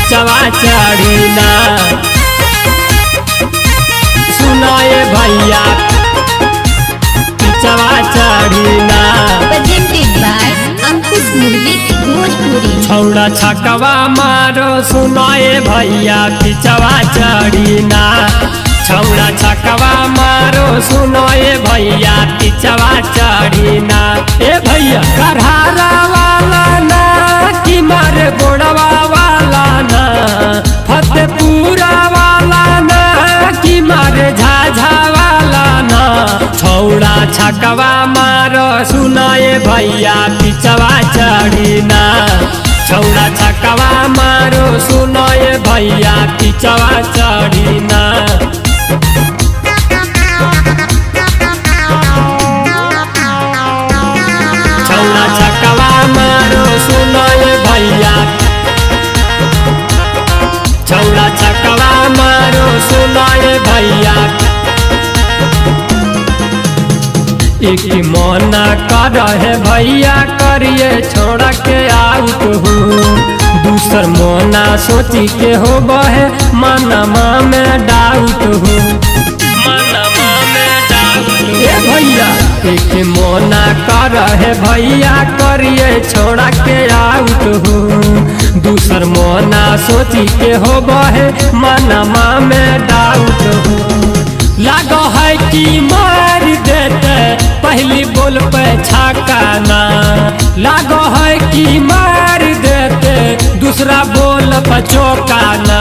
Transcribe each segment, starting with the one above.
पिचवा चढ़ीना। सुनाए भैया पिचवा चढ़ीना। Presented by Ankush Music Bhojpuri। छौड़ा छकवा मारो सुनाए भैया पिचवा चढ़ीना। छौड़ा छकवा मारो सुनाए भैया पिचवा चढ़ीना। ए भैया करहारा वाला ना कि मारे बोड़वा वाला ना, फतेपुरा वाला ना कि मारे झाझा वाला ना। छौड़ा छकवा मारो सुनाए भैया पिचवा चढ़ीना। छौड़ा छकवा मारो सुनाए भैया पिचवा चढ़ीना। छौड़ा छकवा मारो सुनाए भैया। छौड़ा छकवा मारो सुनाए भैया। एक मना कर है भैया करिए छोड़ा के आउट हूँ। दूसर मोना सोची के हो बहे मनमा में डाउट हूँ। मनमा में डाउट भैया एक मोना कर है भैया करिए छोड़ा के आउट हूँ। दूसर मोना सोची के हो बहे मनमा में डाउट हूँ। लागो है कि मार देते पहली बोल पे छकाना। लागो है कि मार देते दूसरा बोल पे चौकाना।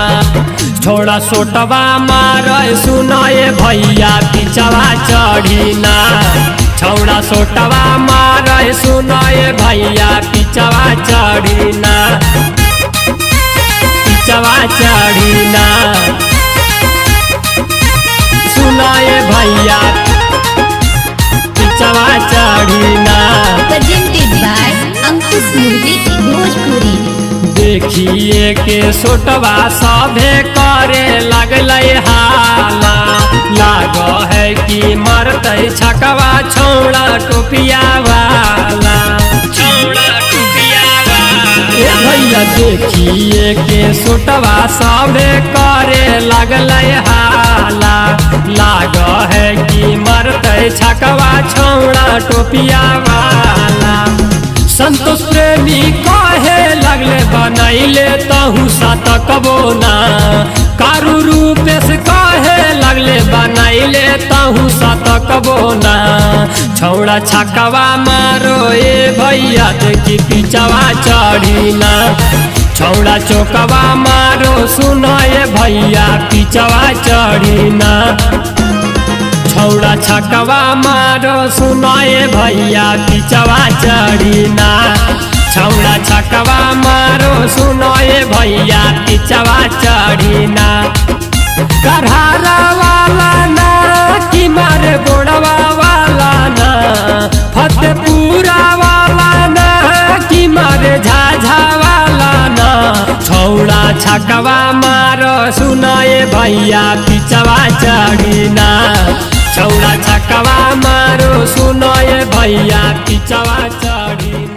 छोड़ा सोटवा मारे सुनाए भैया पिचवा चढ़ीना। छौड़ा सोटवा मारे सुनाए भैया पिचवा चढ़ीना। पिचवा चढ़ीना। सुनाए भैया पिचवा चढ़ीना। Presented by Ankush Music Bhojpuri। देखिए के सोटवा सभे करे लगले हाला। लागो है कि मरते छकवा छौड़ा टोपिया वाला। छौड़ा टोपिया वाला भैया देखिए के सोटवा सभे करे लगले हाला। लागो है कि मरते छकवा छौड़ा टोपिया वाला। संतोष प्रेमी कहे लगले बनैले तहु सतकबो ना। कारू रूपेश कहे लगले बनैले तहु सतकबो ना। छौड़ा छकवा मारो ए भैया देखी पिचवा चढ़ीना। छौड़ा चौकवा मारो सुनाए भैया पिचवा चढ़ीना। छौड़ा छकवा मारो सुनाए भैया पिचवा चढ़ीना। छौड़ा छकवा मारो सुनाए भैया पिचवा चढ़ीना। करहारा वाला ना कि मारे बोड़वा वाला ना, फतेपुरा वाला ना कि मारे झाझा वाला ना। छौड़ा छकवा मारो सुनाए भैया पिचवा चढ़ीना। छौड़ा छकवा मारो सुनाए भैया पिचवा चढ़ीना।